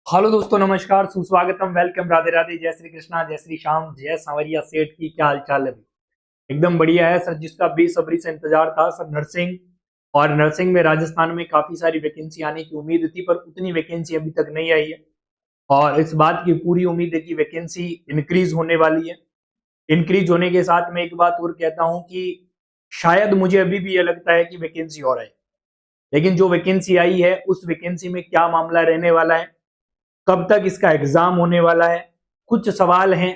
Hello दोस्तों, नमस्कार, सुस्वागतम, वेलकम, राधे राधे, जय श्री कृष्णा, जय श्री श्याम, जय सांवरिया सेठ की। क्या हाल चाल है भाई? एकदम बढ़िया है सर। जिसका बेसब्री से इंतजार था सर, नर्सिंग। और नर्सिंग में राजस्थान में काफी सारी वैकेंसी आने की उम्मीद थी, पर उतनी वैकेंसी अभी तक नहीं आई है। और इस बात की पूरी उम्मीद है कि वैकेंसी इंक्रीज होने वाली है। इंक्रीज होने के साथ मैं एक बात और कहता हूं कि शायद मुझे अभी भी ये लगता है कि वैकेंसी और है, लेकिन जो वैकेंसी आई है उस वैकेंसी में क्या मामला रहने वाला है, कब तक इसका एग्जाम होने वाला है, कुछ सवाल हैं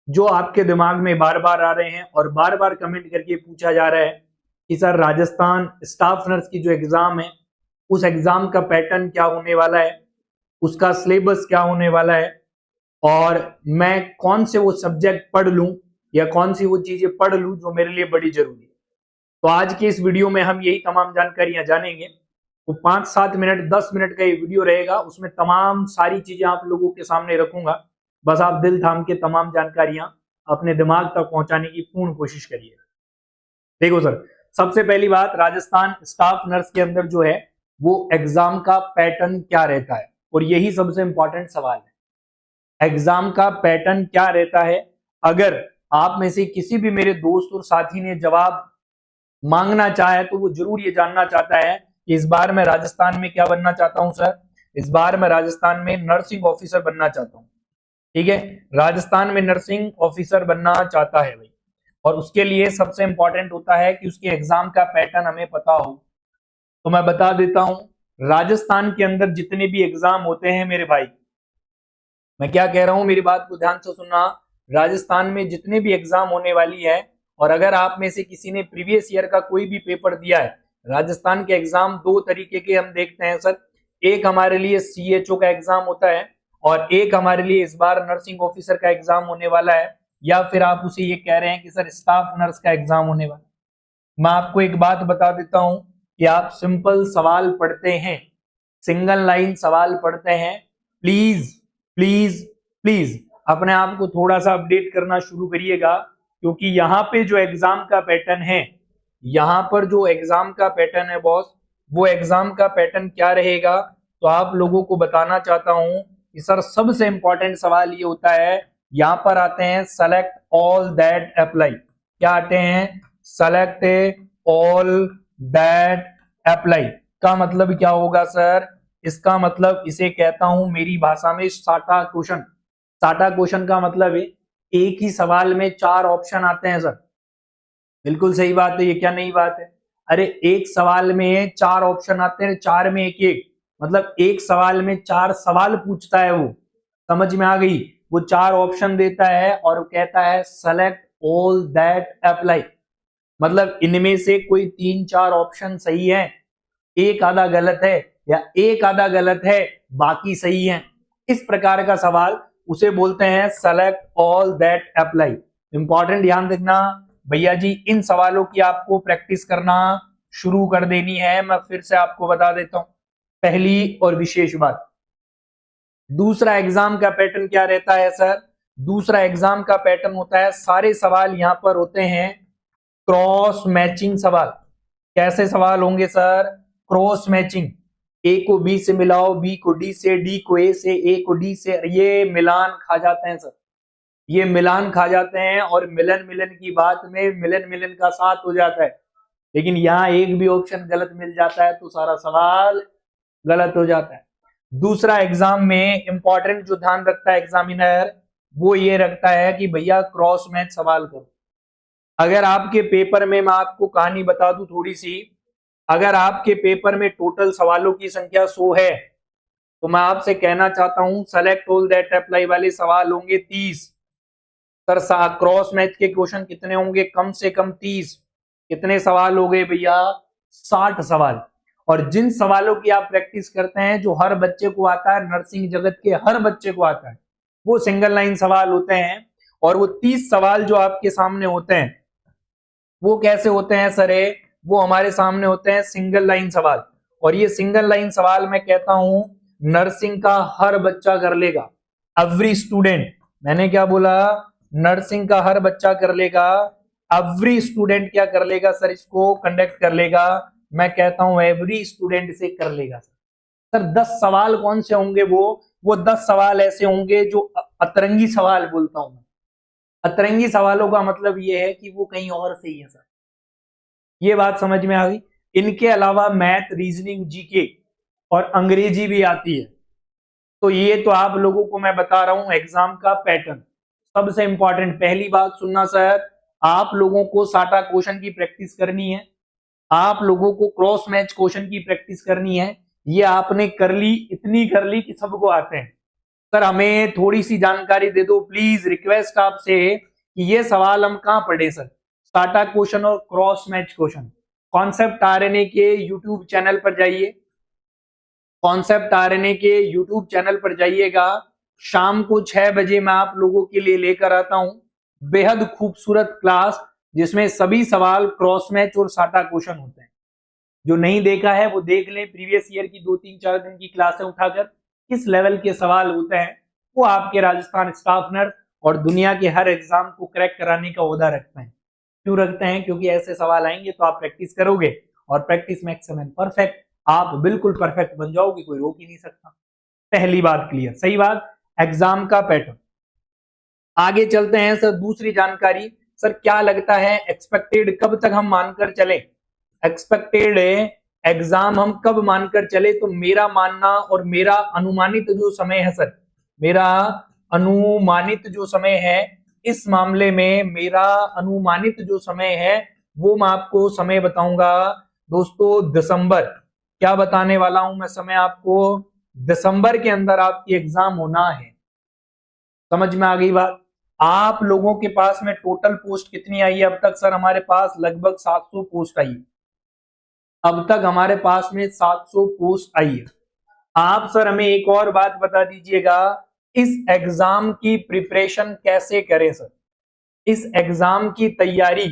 जो आपके दिमाग में बार बार आ रहे हैं और बार बार कमेंट करके पूछा जा रहा है कि सर, राजस्थान स्टाफ नर्स की जो एग्जाम है उस एग्जाम का पैटर्न क्या होने वाला है, उसका सिलेबस क्या होने वाला है, और मैं कौन से वो सब्जेक्ट पढ़ लूं या कौन सी वो चीजें पढ़ लूं जो मेरे लिए बड़ी जरूरी है। तो आज की इस वीडियो में हम यही तमाम जानकारियां जानेंगे। तो 5-7 मिनट 10 मिनट का ये वीडियो रहेगा, उसमें तमाम सारी चीजें आप लोगों के सामने रखूंगा। बस आप दिल थाम के तमाम जानकारियां अपने दिमाग तक पहुंचाने की पूर्ण कोशिश करिए। देखो सर, सबसे पहली बात, राजस्थान स्टाफ नर्स के अंदर जो है वो एग्जाम का पैटर्न क्या रहता है, और यही सबसे इंपॉर्टेंट सवाल है। एग्जाम का पैटर्न क्या रहता है? अगर आप में से किसी भी मेरे दोस्त और साथी ने जवाब मांगना चाहे तो वो जरूर ये जानना चाहता है कि इस बार मैं राजस्थान में क्या बनना चाहता हूं सर। इस बार मैं राजस्थान में नर्सिंग ऑफिसर बनना चाहता हूं। ठीक है, राजस्थान में नर्सिंग ऑफिसर बनना चाहता है भाई। और उसके लिए सबसे इंपॉर्टेंट होता है कि उसके एग्जाम का पैटर्न हमें पता हो। तो मैं बता देता हूं, राजस्थान के अंदर जितने भी एग्जाम होते हैं मेरे भाई, मैं क्या कह रहा हूं मेरी बात को ध्यान से सुनना। राजस्थान में जितने भी एग्जाम होने वाली है, और अगर आप में से किसी ने प्रीवियस ईयर का कोई भी पेपर दिया है, राजस्थान के एग्जाम दो तरीके के हम देखते हैं सर। एक हमारे लिए सीएचओ का एग्जाम होता है, और एक हमारे लिए इस बार नर्सिंग ऑफिसर का एग्जाम होने वाला है, या फिर आप उसे ये कह रहे हैं कि सर स्टाफ नर्स का एग्जाम होने वाला है। मैं आपको एक बात बता देता हूं कि आप सिंपल सवाल पढ़ते हैं, सिंगल लाइन सवाल पढ़ते हैं। प्लीज प्लीज प्लीज अपने आप को थोड़ा सा अपडेट करना शुरू करिएगा, क्योंकि यहाँ पे जो एग्जाम का पैटर्न है, यहाँ पर जो एग्जाम का पैटर्न है बॉस, वो एग्जाम का पैटर्न क्या रहेगा, तो आप लोगों को बताना चाहता हूं कि सर सबसे इंपॉर्टेंट सवाल ये होता है। यहाँ पर आते हैं सेलेक्ट ऑल दैट अप्लाई। क्या आते हैं? सेलेक्ट ऑल दैट अप्लाई का मतलब क्या होगा सर? इसका मतलब, इसे कहता हूं मेरी भाषा में साटा क्वेश्चन। साटा क्वेश्चन का मतलब है एक ही सवाल में चार ऑप्शन आते हैं सर। बिल्कुल सही बात है, ये क्या नई बात है? अरे एक सवाल में चार ऑप्शन आते हैं, चार में एक एक, मतलब एक सवाल में चार सवाल पूछता है वो। समझ में आ गई? वो चार ऑप्शन देता है और कहता है सेलेक्ट ऑल दैट अप्लाई। मतलब इनमें से कोई तीन चार ऑप्शन सही है, एक आधा गलत है, या एक आधा गलत है बाकी सही है। इस प्रकार का सवाल उसे बोलते हैं select all that apply. Important ध्यान रखना भैया जी, इन सवालों की आपको प्रैक्टिस करना शुरू कर देनी है। मैं फिर से आपको बता देता हूं पहली और विशेष बात। दूसरा एग्जाम का पैटर्न क्या रहता है सर? दूसरा एग्जाम का पैटर्न होता है, सारे सवाल यहां पर होते हैं क्रॉस मैचिंग सवाल। कैसे सवाल होंगे सर? Cross matching. ए को बी से मिलाओ, बी को डी से, डी को ए से, ए को डी से, ये मिलान खा जाते हैं सर। ये मिलान खा जाते हैं, और मिलन मिलन की बात में मिलन मिलन का साथ हो जाता है। लेकिन यहाँ एक भी ऑप्शन गलत मिल जाता है तो सारा सवाल गलत हो जाता है। दूसरा एग्जाम में इंपॉर्टेंट जो ध्यान रखता है एग्जामिनर, वो ये रखता है कि भैया क्रॉस मैच सवाल करो। अगर आपके पेपर में, मैं आपको कहानी बता दूं थोड़ी सी, अगर आपके पेपर में टोटल सवालों की संख्या 100 है, तो मैं आपसे कहना चाहता हूं सेलेक्ट ऑल दैट अप्लाई वाले सवाल होंगे 30। सर क्रॉस मैच के क्वेश्चन कितने होंगे? कम से कम 30। कितने सवाल हो गए भैया? 60 सवाल। और जिन सवालों की आप प्रैक्टिस करते हैं, जो हर बच्चे को आता है, नर्सिंग जगत के हर बच्चे को आता है, वो सिंगल लाइन सवाल होते हैं। और वो 30 सवाल जो आपके सामने होते हैं, वो कैसे होते हैं सर? वो हमारे सामने होते हैं सिंगल लाइन सवाल। और ये सिंगल लाइन सवाल मैं कहता हूं नर्सिंग का हर बच्चा कर लेगा, एवरी स्टूडेंट। मैंने क्या बोला? नर्सिंग का हर बच्चा कर लेगा, एवरी स्टूडेंट क्या कर लेगा सर? इसको कंडक्ट कर लेगा। मैं कहता हूं एवरी स्टूडेंट से कर लेगा सर। 10 सवाल कौन से होंगे? वो वो 10 सवाल ऐसे होंगे जो अतरंगी सवाल बोलता हूं मैं। अतरंगी सवालों का मतलब ये है कि वो कहीं और से ही है सर। ये बात समझ में आ गई। इनके अलावा मैथ, रीजनिंग, जीके और अंग्रेजी भी आती है। तो ये तो आप लोगों को मैं बता रहा हूं एग्जाम का पैटर्न। सबसे इंपॉर्टेंट पहली बात सुनना सर, आप लोगों को साटा क्वेश्चन की प्रैक्टिस करनी है, आप लोगों को क्रॉस मैच क्वेश्चन की प्रैक्टिस करनी है। ये आपने कर ली, इतनी कर ली कि सबको आते हैं। सर हमें थोड़ी सी जानकारी दे दो प्लीज, रिक्वेस्ट आपसे कि ये सवाल हम कहां पढ़े सर? साटा क्वेश्चन और cross match question concept RNA के यूट्यूब चैनल पर जाइए, कॉन्सेप्ट आरएनए के यूट्यूब चैनल पर जाइएगा। शाम को 6 बजे मैं आप लोगों के लिए लेकर आता हूं बेहद खूबसूरत क्लास, जिसमें सभी सवाल क्रॉस मैच और साटा क्वेश्चन होते हैं। जो नहीं देखा है वो देख लें, प्रीवियस ईयर की 2-3-4 दिन की क्लासें उठाकर किस लेवल के सवाल होते हैं। वो आपके राजस्थान स्टाफ नर्स और दुनिया के हर एग्जाम को क्रैक कराने का ओहदा रखते हैं। क्यों रखते हैं? क्योंकि ऐसे सवाल आएंगे तो आप प्रैक्टिस करोगे और प्रैक्टिस मेक्स मैन परफेक्ट। आप बिल्कुल परफेक्ट बन जाओगे, कोई रोक ही नहीं सकता। पहली बात क्लियर, सही बात। एग्जाम का पैटर्न, आगे चलते हैं सर। दूसरी जानकारी सर, क्या लगता है एक्सपेक्टेड कब तक हम मानकर चले? एक्सपेक्टेड एग्जाम हम कब मानकर चले? तो मेरा मानना और मेरा अनुमानित जो समय है सर, मेरा अनुमानित जो समय है इस मामले में, मेरा अनुमानित जो समय है वो मैं आपको समय बताऊंगा दोस्तों, दिसंबर। क्या बताने वाला हूं मैं समय आपको? दिसंबर के अंदर आपकी एग्जाम होना है। समझ में आ गई बात? आप लोगों के पास में टोटल पोस्ट कितनी आई है अब तक? सर हमारे पास लगभग 700 पोस्ट आई है। अब तक हमारे पास में 700 पोस्ट आई है। आप सर हमें एक और बात बता दीजिएगा, इस एग्जाम की प्रिपरेशन कैसे करें सर? इस एग्जाम की तैयारी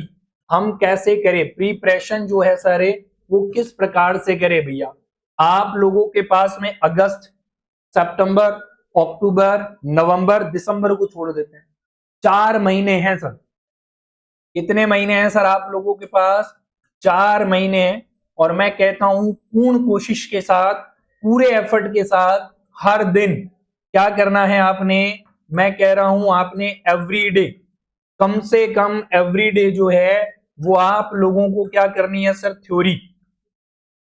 हम कैसे करें? प्रिपरेशन जो है सर वो किस प्रकार से करें भैया? आप लोगों के पास में अगस्त, सितंबर, अक्टूबर, नवंबर, दिसंबर को छोड़ देते हैं, 4 महीने हैं सर। कितने महीने हैं सर आप लोगों के पास? 4 महीने हैं। और मैं कहता हूं पूर्ण कोशिश के साथ, पूरे एफर्ट के साथ हर दिन क्या करना है आपने? मैं कह रहा हूं आपने एवरीडे, कम से कम एवरीडे जो है वो आप लोगों को क्या करनी है सर? थ्योरी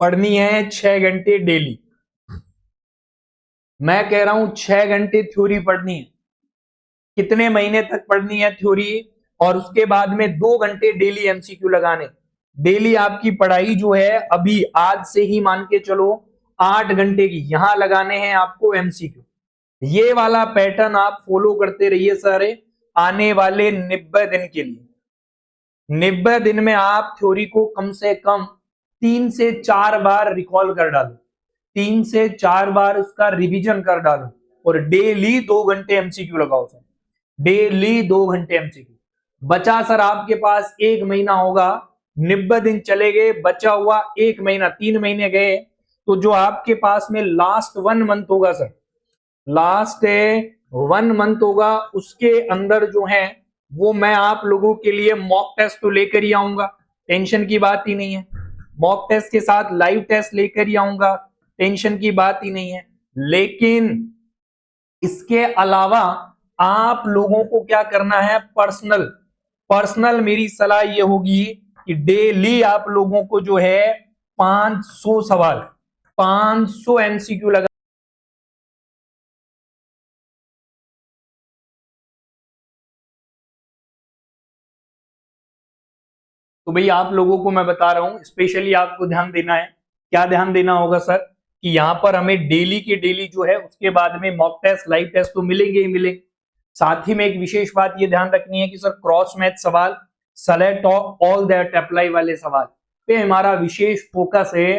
पढ़नी है 6 घंटे डेली। मैं कह रहा हूं 6 घंटे थ्योरी पढ़नी है। कितने महीने तक पढ़नी है थ्योरी? और उसके बाद में 2 घंटे डेली एमसीक्यू लगाने। डेली आपकी पढ़ाई जो है अभी आज से ही मान के चलो 8 घंटे की यहां लगाने हैं आपको एमसीक्यू। ये वाला पैटर्न आप फॉलो करते रहिए सारे आने वाले 90 दिन के लिए। 90 दिन में आप थ्योरी को कम से कम 3 से 4 बार रिकॉल कर डालो, 3 से 4 बार उसका रिवीजन कर डालो और डेली 2 घंटे एमसीक्यू लगाओ सर, डेली 2 घंटे एमसीक्यू। बचा सर आपके पास 1 महीना होगा, 90 दिन चले गए, बचा हुआ 1 महीना, 3 महीने गए, तो जो आपके पास में लास्ट 1 मंथ होगा सर, लास्ट 1 मंथ होगा, उसके अंदर जो है वो मैं आप लोगों के लिए मॉक टेस्ट तो लेकर ही आऊंगा, टेंशन की बात ही नहीं है। मॉक टेस्ट के साथ लाइव टेस्ट लेकर ही आऊंगा, टेंशन की बात ही नहीं है। लेकिन इसके अलावा आप लोगों को क्या करना है? पर्सनल मेरी सलाह ये होगी कि डेली आप लोगों को जो है 500 सवाल, 500 एमसीक्यू लगा। तो भाई आप लोगों को मैं बता रहा हूं, स्पेशली आपको ध्यान देना है। क्या ध्यान देना होगा सर? कि यहां पर हमें डेली के डेली जो है उसके बाद में मॉक टेस्ट, लाइव टेस्ट तो मिलेंगे ही मिलेंगे। साथ ही में एक विशेष बात ये ध्यान रखनी है कि सर क्रॉस मैच सवाल, सेलेक्ट ऑल दैट अप्लाई वाले सवाल पे हमारा विशेष फोकस है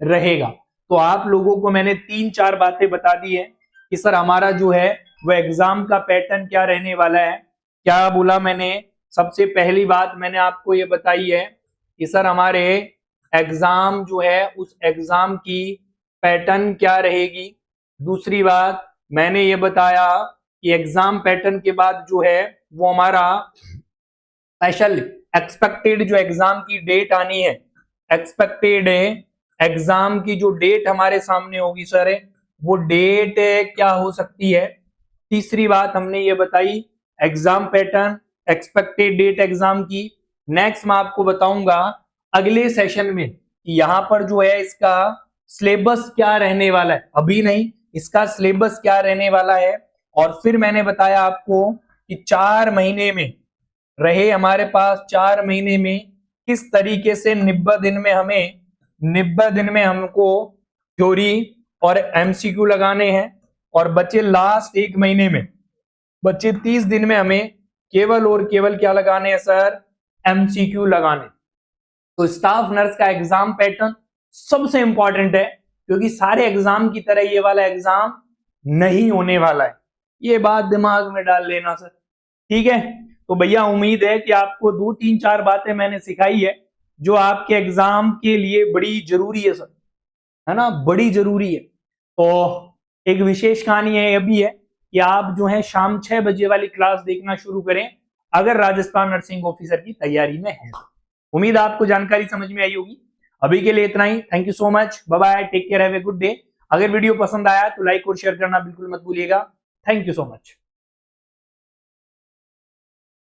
रहेगा। तो आप लोगों को मैंने 3-4 बातें बता दी है कि सर हमारा जो है वो एग्जाम का पैटर्न क्या रहने वाला है। क्या बोला मैंने? सबसे पहली बात मैंने आपको ये बताई है कि सर हमारे एग्जाम जो है उस एग्जाम की पैटर्न क्या रहेगी। दूसरी बात मैंने ये बताया कि एग्जाम पैटर्न के बाद जो है वो हमारा स्पेशल एक्सपेक्टेड जो एग्जाम की डेट आनी है, एक्सपेक्टेड एग्जाम की जो डेट हमारे सामने होगी सर वो डेट क्या हो सकती है। तीसरी बात हमने ये बताई exam pattern, expected date exam की। नेक्स्ट मैं आपको बताऊंगा अगले सेशन में कि यहाँ पर जो है इसका सिलेबस क्या रहने वाला है, अभी नहीं, इसका सिलेबस क्या रहने वाला है। और फिर मैंने बताया आपको कि 4 महीने में रहे हमारे पास, 4 महीने में किस तरीके से 90 दिन में हमको थ्योरी और एमसीक्यू लगाने हैं, और बचे लास्ट 1 महीने में, बचे 30 दिन में हमें केवल और केवल क्या लगाने हैं सर, एमसीक्यू लगाने। तो स्टाफ नर्स का एग्जाम पैटर्न सबसे इंपॉर्टेंट है, क्योंकि सारे एग्जाम की तरह ये वाला एग्जाम नहीं होने वाला है, ये बात दिमाग में डाल लेना सर, ठीक है। तो भैया उम्मीद है कि आपको 2 3 4 बातें मैंने सिखाई है जो आपके एग्जाम के लिए बड़ी जरूरी है सर, है ना, बड़ी जरूरी है। तो एक विशेष कहानी है, ये भी है कि आप जो है शाम 6 बजे वाली क्लास देखना शुरू करें अगर राजस्थान नर्सिंग ऑफिसर की तैयारी में है। उम्मीद आपको जानकारी समझ में आई होगी। अभी के लिए इतना ही, thank you so much, bye bye, take care, have a good day. अगर वीडियो पसंद आया तो लाइक और शेयर करना बिल्कुल मत भूलिएगा। Thank you so much.